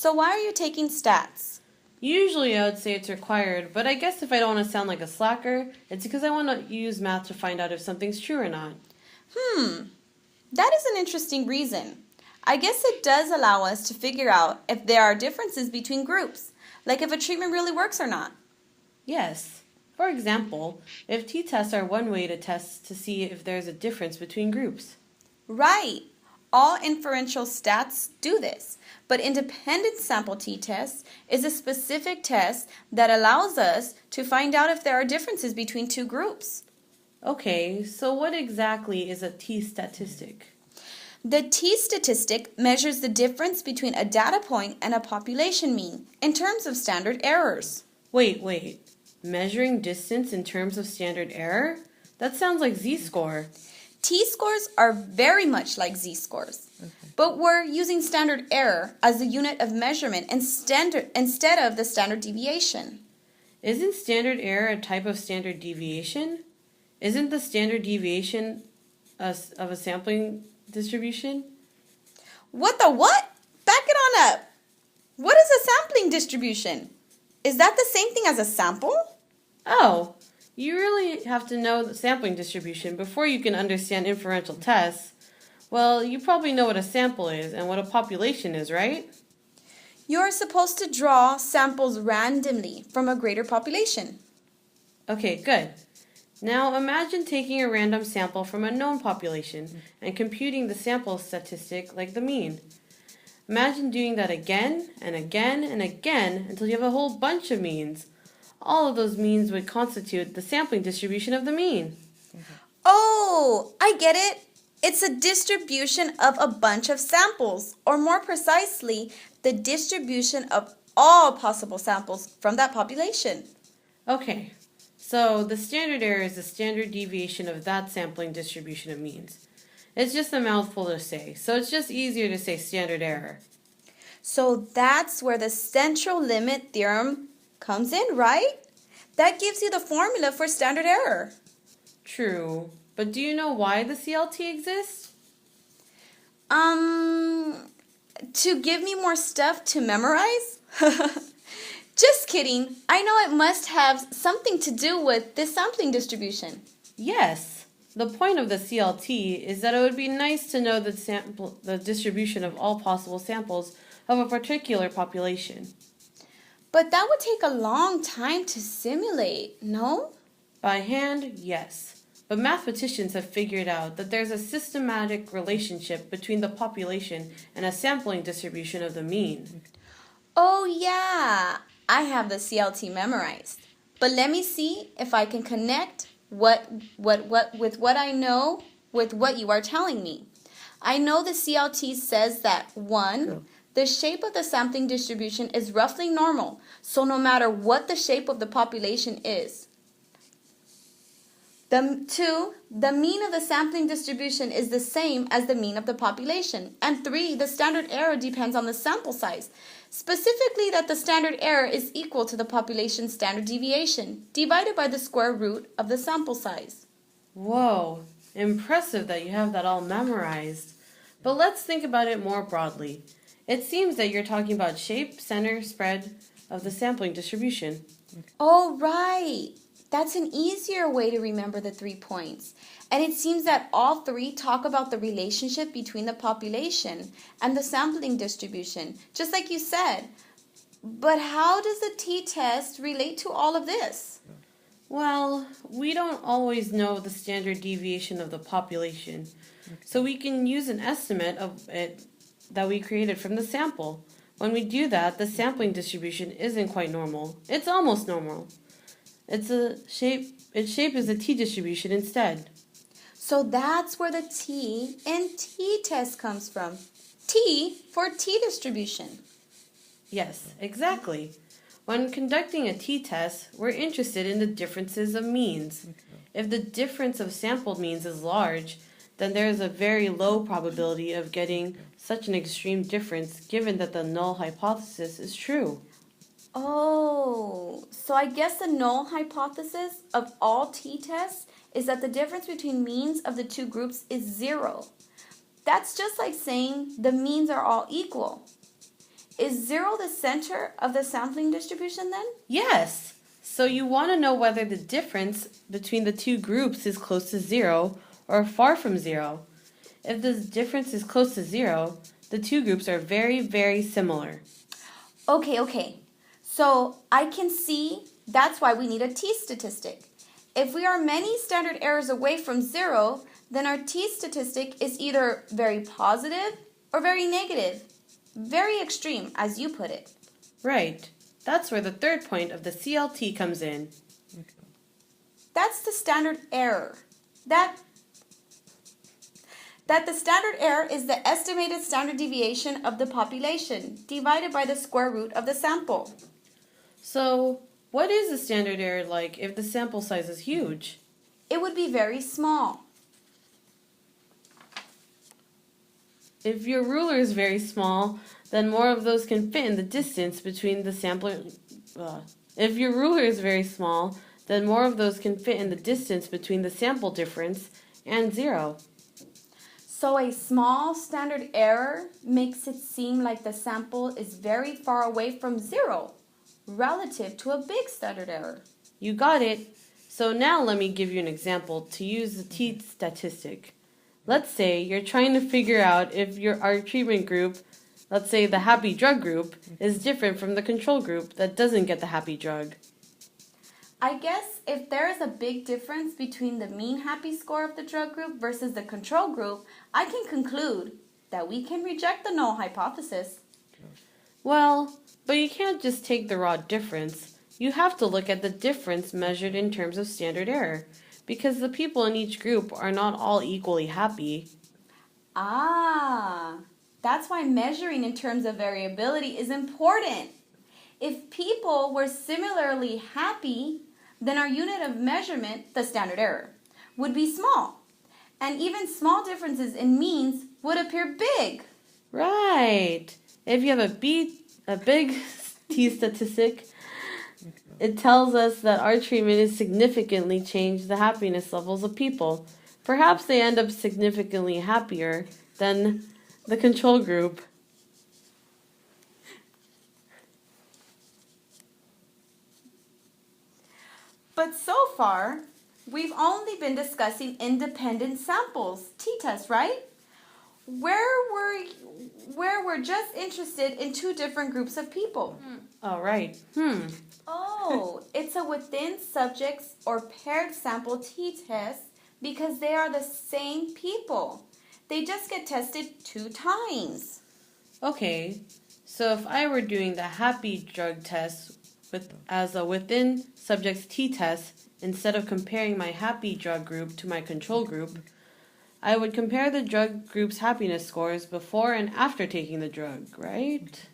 So why are you taking stats? Usually I would say it's required, but I guess if I don't want to sound like a slacker, it's because I want to use math to find out if something's true or not. That is an interesting reason. I guess it does allow us to figure out if there are differences between groups, like if a treatment really works or not. Yes. For example, if t-tests are one way to test to see if there's a difference between groups. Right. All inferential stats do this, but independent sample t-test is a specific test that allows us to find out if there are differences between two groups. Okay, so what exactly is a t-statistic? The t-statistic measures the difference between a data point and a population mean in terms of standard errors. Wait. Measuring distance in terms of standard error? That sounds like z-score. T-scores are very much like z-scores, but we're using standard error as the unit of measurement instead of the standard deviation. Isn't standard error a type of standard deviation? Isn't the standard deviation of a sampling distribution? What the what? Back it on up. What is a sampling distribution? Is that the same thing as a sample? Oh, you really have to know the sampling distribution before you can understand inferential tests. Well, you probably know what a sample is and what a population is, right? You're supposed to draw samples randomly from a greater population. Okay, good. Now imagine taking a random sample from a known population and computing the sample statistic like the mean. Imagine doing that again and again and again until you have a whole bunch of means. All of those means would constitute the sampling distribution of the mean. Oh, I get it. It's a distribution of a bunch of samples, or more precisely, the distribution of all possible samples from that population. Okay, so the standard error is the standard deviation of that sampling distribution of means. It's just a mouthful to say, so it's just easier to say standard error. So that's where the central limit theorem comes in, right? That gives you the formula for standard error. True, but do you know why the CLT exists? To give me more stuff to memorize? Just kidding. I know it must have something to do with this sampling distribution. Yes. The point of the CLT is that it would be nice to know the distribution of all possible samples of a particular population. But that would take a long time to simulate, no? By hand, yes. But mathematicians have figured out that there's a systematic relationship between the population and a sampling distribution of the mean. Oh yeah, I have the CLT memorized. But let me see if I can connect what with what I know with what you are telling me. I know the CLT says that 1, the shape of the sampling distribution is roughly normal, so no matter what the shape of the population is. 2, the mean of the sampling distribution is the same as the mean of the population. And 3, the standard error depends on the sample size. Specifically that the standard error is equal to the population's standard deviation, divided by the square root of the sample size. Whoa, impressive that you have that all memorized. But let's think about it more broadly. It seems that you're talking about shape, center, spread of the sampling distribution. Oh, right. That's an easier way to remember the 3 points. And it seems that all 3 talk about the relationship between the population and the sampling distribution, just like you said. But how does the t-test relate to all of this? Well, we don't always know the standard deviation of the population, so we can use an estimate of it that we created from the sample. When we do that, the sampling distribution isn't quite normal. It's almost normal. Its shape is a t-distribution instead. So that's where the t in t-test comes from. T for t-distribution. Yes, exactly. When conducting a t-test, we're interested in the differences of means. If the difference of sampled means is large, then there is a very low probability of getting such an extreme difference given that the null hypothesis is true. Oh, so I guess the null hypothesis of all t-tests is that the difference between means of the two groups is 0. That's just like saying the means are all equal. Is 0 the center of the sampling distribution then? Yes. So you want to know whether the difference between the two groups is close to 0 or far from 0. If the difference is close to 0, the two groups are very, very similar. Okay. So I can see that's why we need a t-statistic. If we are many standard errors away from 0, then our t-statistic is either very positive or very negative. Very extreme, as you put it. Right. That's where the third point of the CLT comes in. That's the standard error. That the standard error is the estimated standard deviation of the population divided by the square root of the sample. So, what is the standard error like if the sample size is huge? It would be very small. If your ruler is very small, then more of those can fit in the distance between the sampler. If your ruler is very small, then more of those can fit in the distance between the sample difference and 0. So a small standard error makes it seem like the sample is very far away from 0 relative to a big standard error. You got it. So now let me give you an example to use the t-statistic. Let's say you're trying to figure out if our treatment group, let's say the happy drug group, is different from the control group that doesn't get the happy drug. I guess if there is a big difference between the mean happy score of the drug group versus the control group, I can conclude that we can reject the null hypothesis. Well, but you can't just take the raw difference. You have to look at the difference measured in terms of standard error, because the people in each group are not all equally happy. Ah, that's why measuring in terms of variability is important. If people were similarly happy, then our unit of measurement, the standard error, would be small. And even small differences in means would appear big. Right. If you have a big t-statistic, it tells us that our treatment has significantly changed the happiness levels of people. Perhaps they end up significantly happier than the control group. But so far, we've only been discussing independent samples, t-tests, right? Where we're just interested in two different groups of people. All right. Oh, it's a within subjects or paired sample t-test because they are the same people. They just get tested 2 times. Okay. So if I were doing the happy drug test as a within subjects t-test, instead of comparing my happy drug group to my control group, I would compare the drug group's happiness scores before and after taking the drug, right?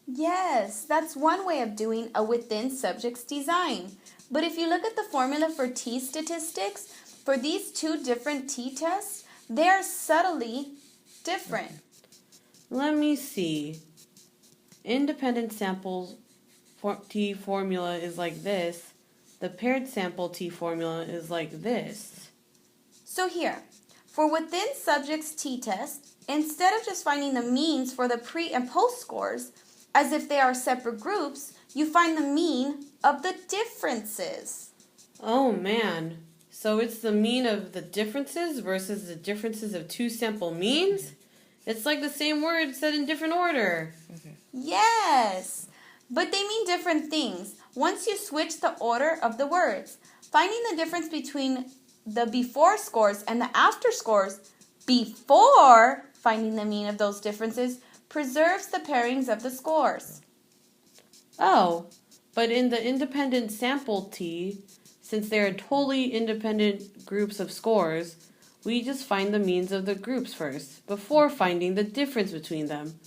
Yes, that's one way of doing a within subjects design. But if you look at the formula for t-statistics, for these 2 different t-tests, they are subtly different. Let me see. Independent sample T formula is like this. The paired sample T formula is like this. So here, for within subjects t-test, instead of just finding the means for the pre and post scores, as if they are separate groups, you find the mean of the differences. Oh man. So it's the mean of the differences versus the differences of 2 sample means? It's like the same word said in different order. Yes, but they mean different things once you switch the order of the words. Finding the difference between the before scores and the after scores before finding the mean of those differences preserves the pairings of the scores. Oh, but in the independent sample T, since they are totally independent groups of scores, we just find the means of the groups first, before finding the difference between them.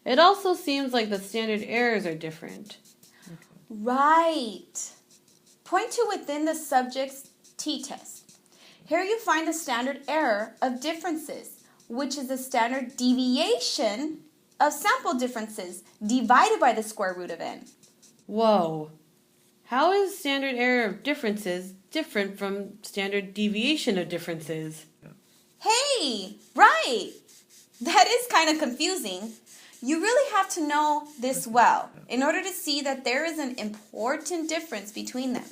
It also seems like the standard errors are different. Right. Point to within the subject's t-test. Here you find the standard error of differences, which is the standard deviation of sample differences divided by the square root of n. Whoa. How is standard error of differences different from standard deviation of differences? Hey, right. That is kind of confusing. You really have to know this well in order to see that there is an important difference between them.